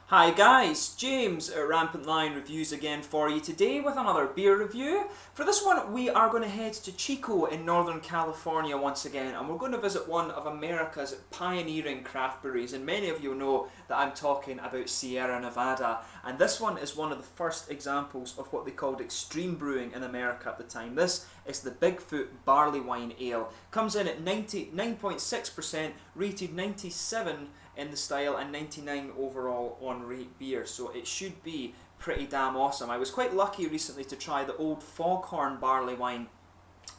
Hi guys, James at RampantLionReviews again for you today with another beer review. For this one we are going to head to Chico in Northern California once again, and we're going to visit one of America's pioneering craft breweries, and many of you know that I'm talking about Sierra Nevada, and this one is one of the first examples of what they called extreme brewing in America at the time. This is the Bigfoot Barley Wine Ale. Comes in at 99.6%, rated 97 in the style and 99 overall on rate beer, so it should be pretty damn awesome. I was quite lucky recently to try the old Foghorn barley wine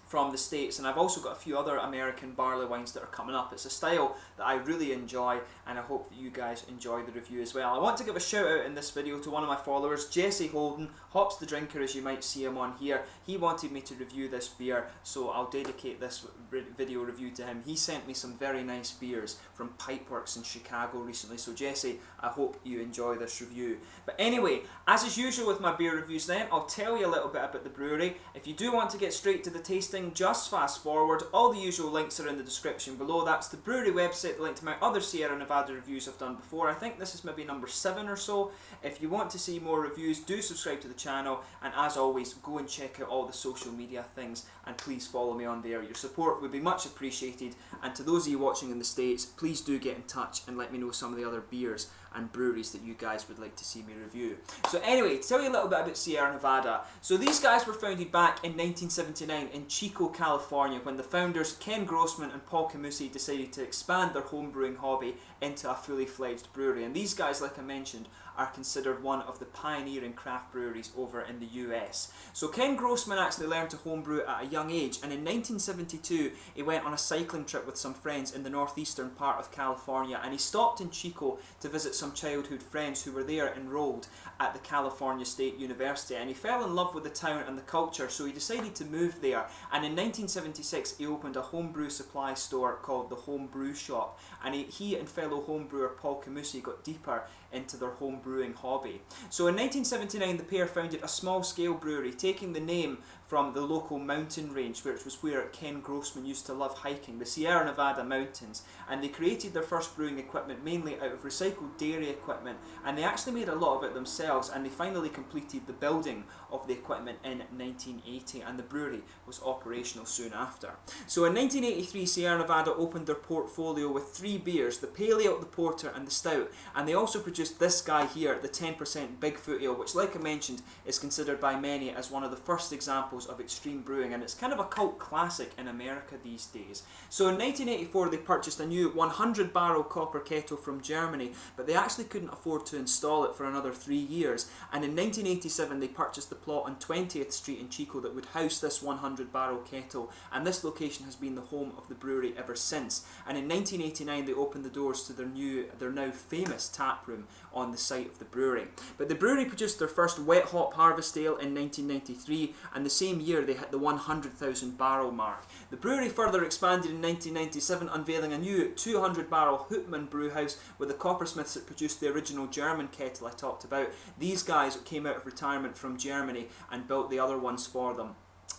from the States, and I've also got a few other American barley wines that are coming up. It's a style that I really enjoy, and I hope that you guys enjoy the review as well. I want to give a shout out in this video to one of my followers, Jesse Holden, Hops the Drinker as you might see him on here. He wanted me to review this beer, so I'll dedicate this video review to him. He sent me some very nice beers from Pipeworks in Chicago recently, so Jesse, I hope you enjoy this review. But anyway, as is usual with my beer reviews then, I'll tell you a little bit about the brewery. If you do want to get straight to the tasting, just fast forward. All the usual links are in the description below. That's the brewery website, the link to my other Sierra Nevada reviews I've done before. I think this is maybe number 7 or so. If you want to see more reviews, do subscribe to the channel, and as always, go and check out all the social media things, and please follow me on there. Your support would be much appreciated, and to those of you watching in the States, please do get in touch and let me know some of the other beers and breweries that you guys would like to see me review. So anyway, to tell you a little bit about Sierra Nevada. So these guys were founded back in 1979 in Chico, California, when the founders Ken Grossman and Paul Camusi decided to expand their home brewing hobby into a fully fledged brewery. And these guys, like I mentioned, are considered one of the pioneering craft breweries over in the US. So Ken Grossman actually learned to homebrew at a young age, and in 1972 he went on a cycling trip with some friends in the northeastern part of California, and he stopped in Chico to visit some childhood friends who were there enrolled at the California State University, and he fell in love with the town and the culture, so he decided to move there, and in 1976 he opened a homebrew supply store called the Home Brew Shop, and he and fellow homebrewer Paul Camusi got deeper into their home brewing hobby. So in 1979 the pair founded a small scale brewery, taking the name from the local mountain range, which was where Ken Grossman used to love hiking, the Sierra Nevada mountains, and they created their first brewing equipment mainly out of recycled dairy equipment, and they actually made a lot of it themselves, and they finally completed the building of the equipment in 1980, and the brewery was operational soon after. So in 1983 Sierra Nevada opened their portfolio with 3 beers, the Pale Ale, the Porter and the Stout, and they also produced this guy here, the 10% Bigfoot Ale, which, like I mentioned, is considered by many as one of the first examples of extreme brewing, and it's kind of a cult classic in America these days. So in 1984 they purchased a new 100 barrel copper kettle from Germany, but they actually couldn't afford to install it for another 3 years, and in 1987 they purchased the plot on 20th Street in Chico that would house this 100 barrel kettle, and this location has been the home of the brewery ever since. And in 1989 they opened the doors to their now famous tap room on the site of the brewery. But the brewery produced their first wet hop harvest ale in 1993, and the same year they hit the 100,000 barrel mark. The brewery further expanded in 1997, unveiling a new 200 barrel Hoopman brewhouse with the coppersmiths that produced the original German kettle I talked about. These guys came out of retirement from Germany and built the other ones for them.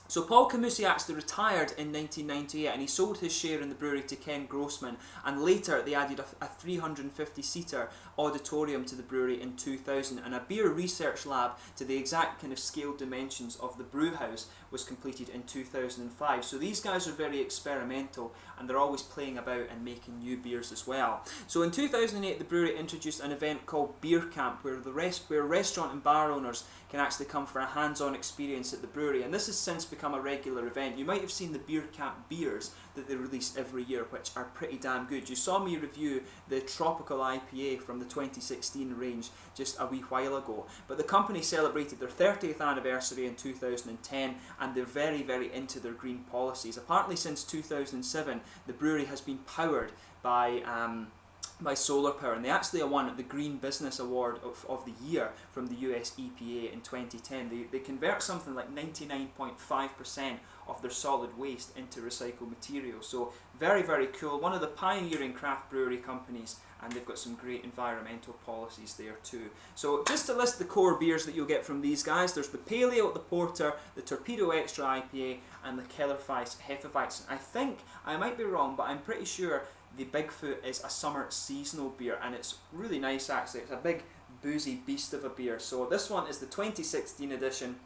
So Paul Camusi actually retired in 1998, and he sold his share in the brewery to Ken Grossman, and later they added a 350-seater auditorium to the brewery in 2000, and a beer research lab to the exact kind of scale dimensions of the brew house was completed in 2005. So these guys are very experimental, and they're always playing about and making new beers as well. So in 2008 the brewery introduced an event called Beer Camp, where restaurant and bar owners can actually come for a hands-on experience at the brewery, and this has since become a regular event. You might have seen the Beer Camp beers that they release every year, which are pretty damn good. You saw me review the Tropical IPA from the 2016 range just a wee while ago, but the company celebrated their 30th anniversary in 2010, and they're very, very into their green policies. Apparently since 2007 the brewery has been powered by solar power, and they actually won the Green Business Award of the Year from the US EPA in 2010. They convert something like 99.5% of their solid waste into recycled material. So very, very cool. One of the pioneering craft brewery companies, and they've got some great environmental policies there too. So just to list the core beers that you'll get from these guys, there's the Pale Ale, the Porter, the Torpedo Extra IPA, and the Kellerfeist Hefeweizen. I think, I might be wrong, but I'm pretty sure the Bigfoot is a summer seasonal beer, and it's really nice actually. It's a big boozy beast of a beer. So this one is the 2016 edition,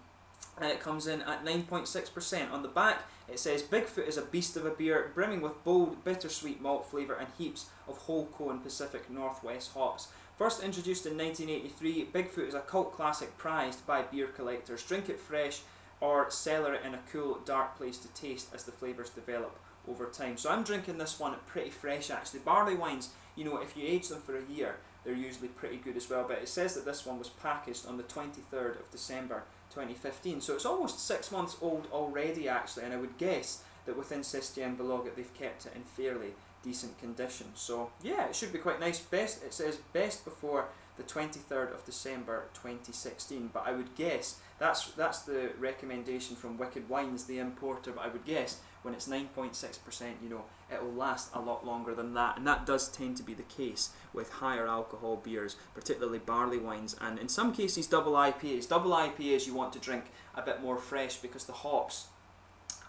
and it comes in at 9.6%. On the back it says Bigfoot is a beast of a beer, brimming with bold, bittersweet malt flavour and heaps of whole cone Pacific Northwest hops. First introduced in 1983, Bigfoot is a cult classic prized by beer collectors. Drink it fresh or cellar it in a cool, dark place to taste as the flavours develop over time. So I'm drinking this one pretty fresh actually. Barley wines, you know, if you age them for a year, they're usually pretty good as well, but it says that this one was packaged on the 23rd of December 2015, so it's almost 6 months old already actually, and I would guess that within System Beloget they've kept it in fairly decent condition. So yeah, it should be quite nice. Best, it says best before the 23rd of December 2016, but I would guess that's the recommendation from Wicked Wines, the importer, but I would guess when it's 9.6%, you know, it'll last a lot longer than that, and that does tend to be the case with higher alcohol beers, particularly barley wines, and in some cases double IPAs. Double IPAs you want to drink a bit more fresh because the hops,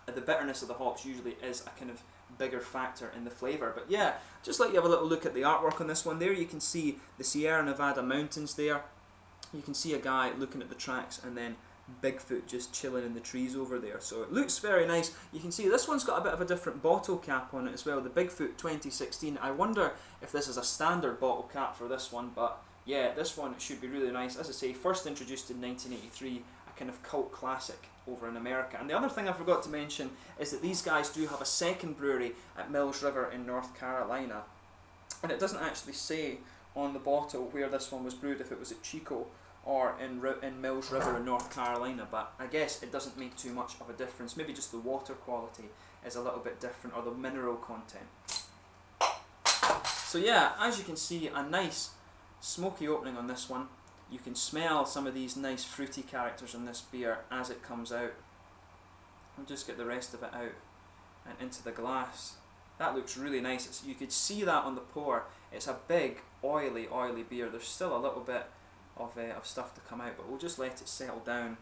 the bitterness of the hops usually is a kind of bigger factor in the flavour. But yeah, just let you have a little look at the artwork on this one. There you can see the Sierra Nevada mountains there. You can see a guy looking at the tracks, and then Bigfoot just chilling in the trees over there. So it looks very nice. You can see this one's got a bit of a different bottle cap on it as well, the Bigfoot 2016. I wonder if this is a standard bottle cap for this one, but yeah, this one should be really nice. As I say, first introduced in 1983, a kind of cult classic over in America. And the other thing I forgot to mention is that these guys do have a second brewery at Mills River in North Carolina, and it doesn't actually say on the bottle where this one was brewed, if it was at Chico or in Mills River in North Carolina, but I guess it doesn't make too much of a difference. Maybe just the water quality is a little bit different, or the mineral content. So yeah, as you can see, a nice smoky opening on this one. You can smell some of these nice fruity characters in this beer as it comes out. I'll just get the rest of it out and into the glass. That looks really nice. You could see that on the pour. It's a big, oily beer. There's still a little bit of stuff to come out, but we'll just let it settle down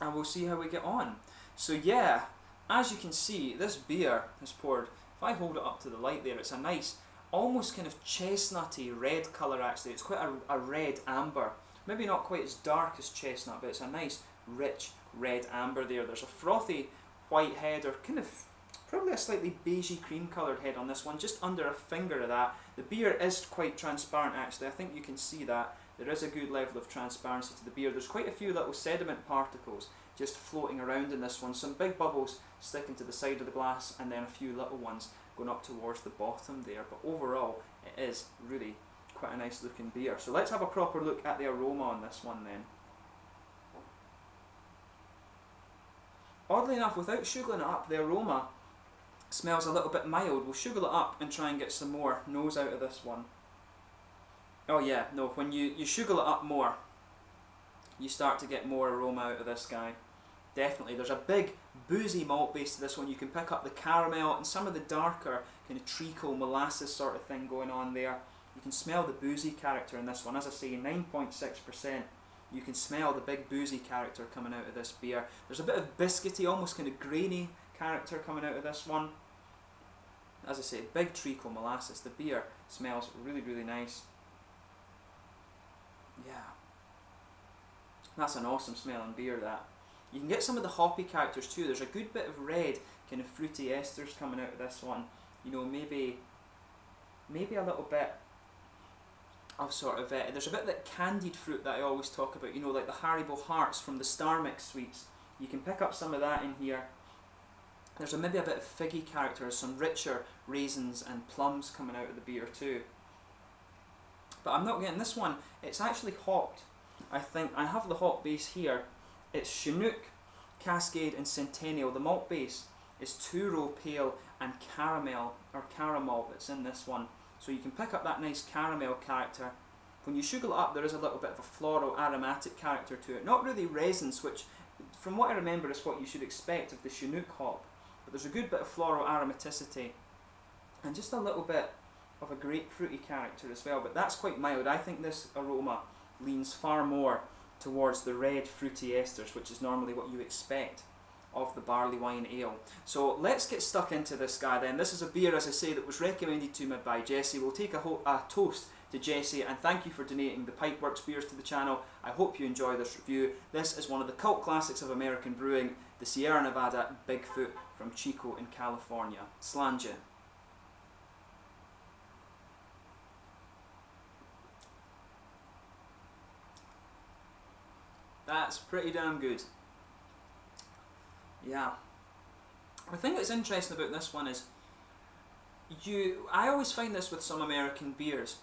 and we'll see how we get on. So yeah, as you can see, this beer is poured. If I hold it up to the light there, it's a nice, almost kind of chestnutty red colour actually. It's quite a red amber. Maybe not quite as dark as chestnut, but it's a nice, rich red amber there. There's a frothy white head, or kind of probably a slightly beigey cream coloured head on this one, just under a finger of that. The beer is quite transparent actually. I think you can see that. There is a good level of transparency to the beer. There's quite a few little sediment particles just floating around in this one. Some big bubbles sticking to the side of the glass, and then a few little ones going up towards the bottom there. But overall, it is really quite a nice looking beer. So let's have a proper look at the aroma on this one then. Oddly enough, without sugaring it up, the aroma smells a little bit mild. We'll sugar it up and try and get some more nose out of this one. Oh yeah, no, when you sugar it up more, you start to get more aroma out of this guy. Definitely, there's a big boozy malt base to this one. You can pick up the caramel and some of the darker kind of treacle molasses sort of thing going on there. You can smell the boozy character in this one. As I say, 9.6%. You can smell the big boozy character coming out of this beer. There's a bit of biscuity, almost kind of grainy character coming out of this one. As I say, big treacle molasses. The beer smells really nice. Yeah, that's an awesome smelling beer, that. You can get some of the hoppy characters too. There's a good bit of red, kind of fruity esters coming out of this one. You know, maybe a little bit of sort of, there's a bit of that candied fruit that I always talk about, you know, like the Haribo Hearts from the Star Mix sweets. You can pick up some of that in here. There's maybe a bit of figgy characters, some richer raisins and plums coming out of the beer too. But I'm not getting this one. It's actually hopped. I think I have the hop base here. It's Chinook, Cascade and Centennial. The malt base is two-row pale and caramel that's in this one. So you can pick up that nice caramel character. When you sugar it up, there is a little bit of a floral aromatic character to it. Not really resins, which from what I remember is what you should expect of the Chinook hop. But there's a good bit of floral aromaticity and just a little bit of a grapefruity character as well, but that's quite mild. I think this aroma leans far more towards the red fruity esters, which is normally what you expect of the barley wine ale. So let's get stuck into this guy then. This is a beer, as I say, that was recommended to me by Jesse. We'll take a toast to Jesse, and thank you for donating the Pipeworks beers to the channel. I hope you enjoy this review. This is one of the cult classics of American brewing, the Sierra Nevada Bigfoot from Chico in California. Slàinte. That's pretty damn good. Yeah. The thing that's interesting about this one is, I always find this with some American beers.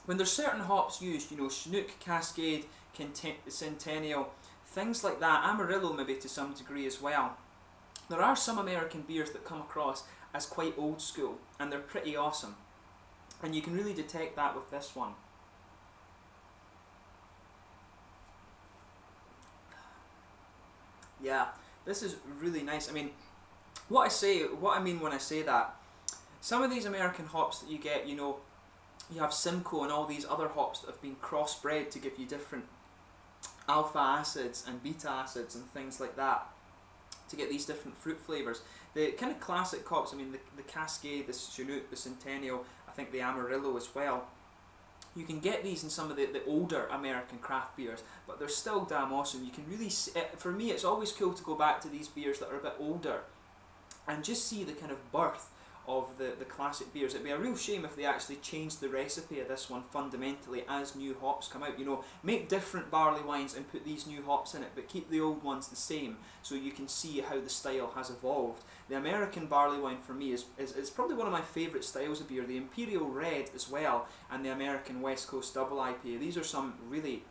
When there's certain hops used, you know, Chinook, Cascade, Centennial, things like that, Amarillo maybe to some degree as well. There are some American beers that come across as quite old school, and they're pretty awesome. And you can really detect that with this one. Yeah, this is really nice. I mean, what I mean when I say that, some of these American hops that you get, you know, you have Simcoe and all these other hops that have been crossbred to give you different alpha acids and beta acids and things like that to get these different fruit flavours. The kind of classic hops, I mean the Cascade, the Chinook, the Centennial, I think the Amarillo as well. You can get these in some of the older American craft beers, but they're still damn awesome. You can really see, for me it's always cool to go back to these beers that are a bit older and just see the kind of birth of the classic beers. It'd be a real shame if they actually changed the recipe of this one fundamentally as new hops come out. You know, make different barley wines and put these new hops in it, but keep the old ones the same, so you can see how the style has evolved. The American barley wine for me is probably one of my favourite styles of beer. The Imperial Red as well, and the American West Coast Double IPA. These are some really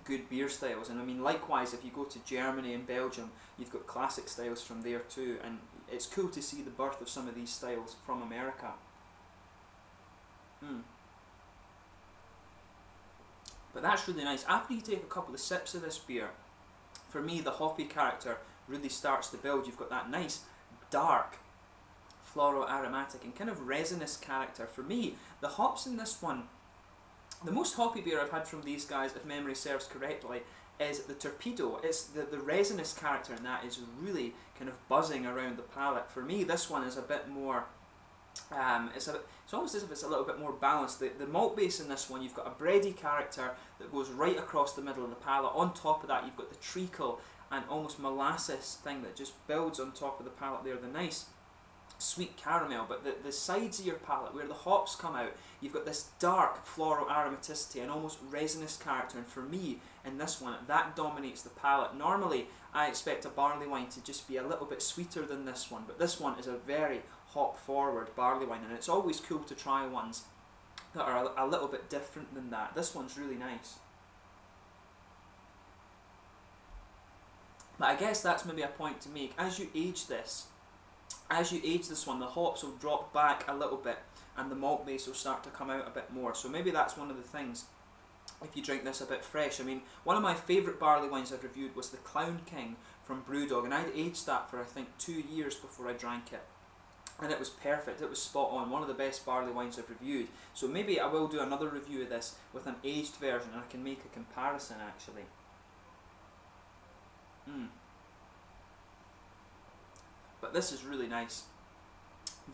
good beer styles, and I mean likewise if you go to Germany and Belgium, you've got classic styles from there too, and it's cool to see the birth of some of these styles from America. But that's really nice. After you take a couple of sips of this beer, for me the hoppy character really starts to build. You've got that nice dark floral aromatic and kind of resinous character. For me, the hops in this one, the most hoppy beer I've had from these guys, if memory serves correctly, is the Torpedo. It's the resinous character in that is really kind of buzzing around the palate. For me, this one is a bit more, it's almost as if it's a little bit more balanced. The malt base in this one, you've got a bready character that goes right across the middle of the palate. On top of that, you've got the treacle and almost molasses thing that just builds on top of the palate there. The nice sweet caramel, but the sides of your palate where the hops come out, you've got this dark floral aromaticity and almost resinous character, and for me in this one that dominates the palate. Normally I expect a barley wine to just be a little bit sweeter than this one, but this one is a very hop forward barley wine, and it's always cool to try ones that are a little bit different than that. This one's really nice. But I guess that's maybe a point to make. As you age this one, the hops will drop back a little bit and the malt base will start to come out a bit more. So maybe that's one of the things if you drink this a bit fresh. I mean, one of my favourite barley wines I've reviewed was the Clown King from Brewdog, and I'd aged that for I think 2 years before I drank it. And it was perfect, it was spot on, one of the best barley wines I've reviewed. So maybe I will do another review of this with an aged version and I can make a comparison actually. But this is really nice.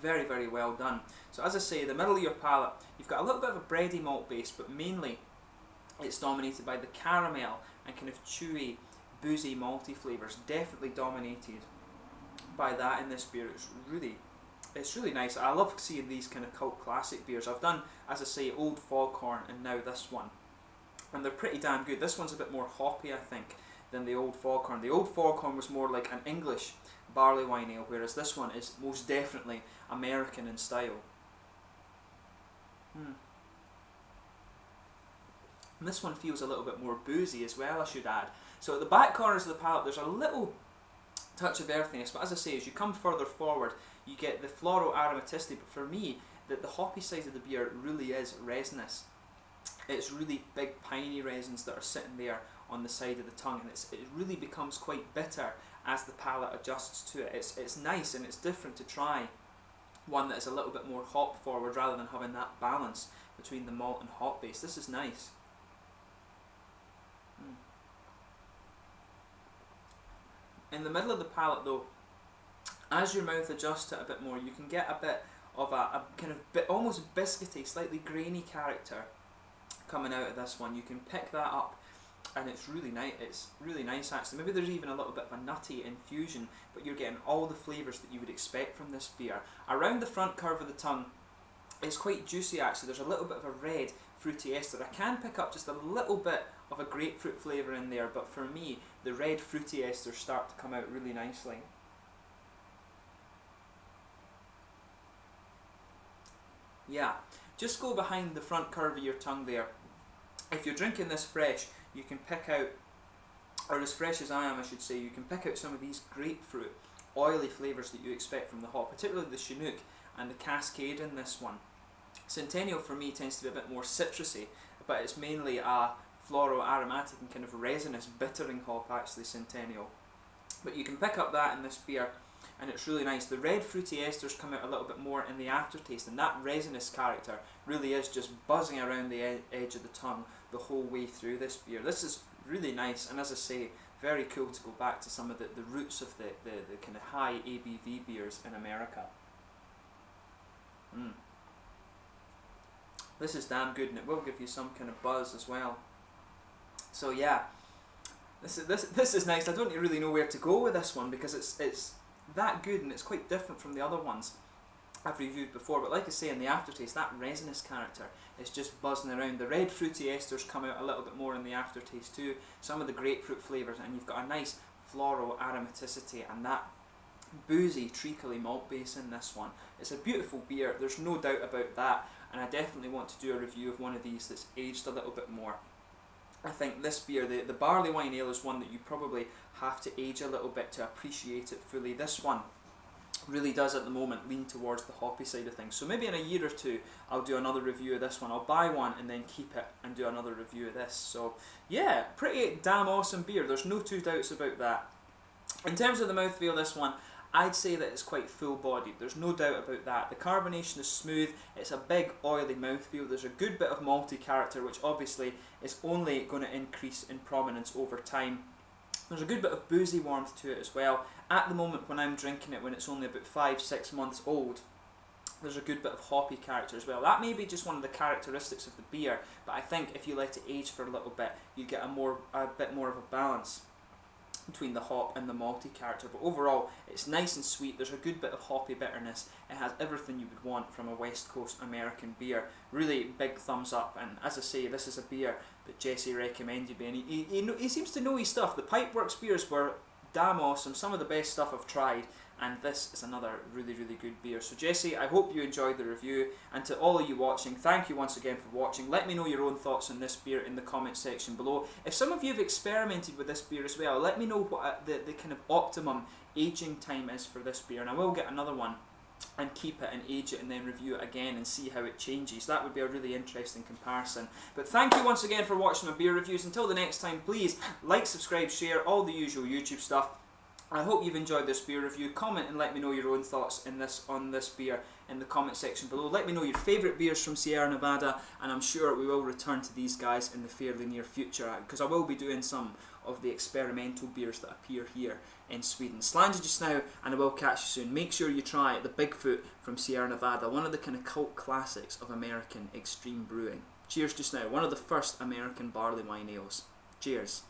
Very, very well done. So as I say, the middle of your palate, you've got a little bit of a bready malt base, but mainly it's dominated by the caramel and kind of chewy, boozy, malty flavours. Definitely dominated by that in this beer. It's really nice. I love seeing these kind of cult classic beers. I've done, as I say, Old Foghorn and now this one, and they're pretty damn good. This one's a bit more hoppy, I think, than the Old Foghorn. The Old Foghorn was more like an English barley wine ale, whereas this one is most definitely American in style. And this one feels a little bit more boozy as well, I should add. So at the back corners of the palate there's a little touch of earthiness, but as I say, as you come further forward you get the floral aromaticity, but for me the hoppy side of the beer really is resinous. It's really big piney resins that are sitting there on the side of the tongue, and it really becomes quite bitter as the palate adjusts to it. It's nice and it's different to try one that is a little bit more hop forward rather than having that balance between the malt and hop base. This is nice. In the middle of the palate though, as your mouth adjusts to it a bit more, you can get a bit of a kind of almost biscuity, slightly grainy character coming out of this one. You can pick that up, and it's really nice. It's really nice actually. Maybe there's even a little bit of a nutty infusion, but you're getting all the flavours that you would expect from this beer. Around the front curve of the tongue, it's quite juicy actually. There's a little bit of a red fruity ester. I can pick up just a little bit of a grapefruit flavour in there, but for me, the red fruity esters start to come out really nicely. Yeah, just go behind the front curve of your tongue there. If you're drinking this fresh, you can pick out, or as fresh as I am I should say, you can pick out some of these grapefruit, oily flavours that you expect from the hop, particularly the Chinook and the Cascade in this one. Centennial for me tends to be a bit more citrusy, but it's mainly a floral, aromatic and kind of resinous bittering hop actually, Centennial. But you can pick up that in this beer, and it's really nice. The red fruity esters come out a little bit more in the aftertaste, and that resinous character really is just buzzing around the edge of the tongue the whole way through this beer. This is really nice, and as I say, very cool to go back to some of the roots of the kind of high ABV beers in America. This is damn good, and it will give you some kind of buzz as well. So yeah, this is nice. I don't really know where to go with this one, because it's that good, and it's quite different from the other ones I've reviewed before. But like I say, in the aftertaste, that resinous character is just buzzing around. The red fruity esters come out a little bit more in the aftertaste too. Some of the grapefruit flavours, and you've got a nice floral aromaticity and that boozy, treacly malt base in this one. It's a beautiful beer, there's no doubt about that, and I definitely want to do a review of one of these that's aged a little bit more. I think this beer, the barley wine ale, is one that you probably have to age a little bit to appreciate it fully. This one really does at the moment lean towards the hoppy side of things. So maybe in a year or two I'll do another review of this one. I'll buy one and then keep it and do another review of this. So yeah, pretty damn awesome beer. There's no two doubts about that. In terms of the mouthfeel, this one, I'd say that it's quite full-bodied. There's no doubt about that. The carbonation is smooth. It's a big, oily mouthfeel. There's a good bit of malty character, which obviously is only going to increase in prominence over time. There's a good bit of boozy warmth to it as well. At the moment when I'm drinking it, when it's only about 5-6 months old, there's a good bit of hoppy character as well. That may be just one of the characteristics of the beer, but I think if you let it age for a little bit, you get a bit more of a balance between the hop and the malty character. But overall, it's nice and sweet. There's a good bit of hoppy bitterness. It has everything you would want from a West Coast American beer. Really big thumbs up, and as I say, this is a beer that Jesse recommended me, and he seems to know his stuff. The Pipeworks beers were damn awesome, some of the best stuff I've tried, and this is another really, really good beer. So Jesse, I hope you enjoyed the review, and to all of you watching, thank you once again for watching. Let me know your own thoughts on this beer in the comment section below. If some of you have experimented with this beer as well, let me know what the kind of optimum aging time is for this beer, and I will get another one and keep it and age it and then review it again and see how it changes. That would be a really interesting comparison. But thank you once again for watching my beer reviews. Until the next time, please like, subscribe, share, all the usual YouTube stuff. I hope you've enjoyed this beer review. Comment and let me know your own thoughts on this beer in the comment section below. Let me know your favourite beers from Sierra Nevada, and I'm sure we will return to these guys in the fairly near future, because I will be doing some of the experimental beers that appear here in Sweden. Slange just now, and I will catch you soon. Make sure you try the Bigfoot from Sierra Nevada, one of the kind of cult classics of American extreme brewing. Cheers just now, one of the first American barley wine ales. Cheers.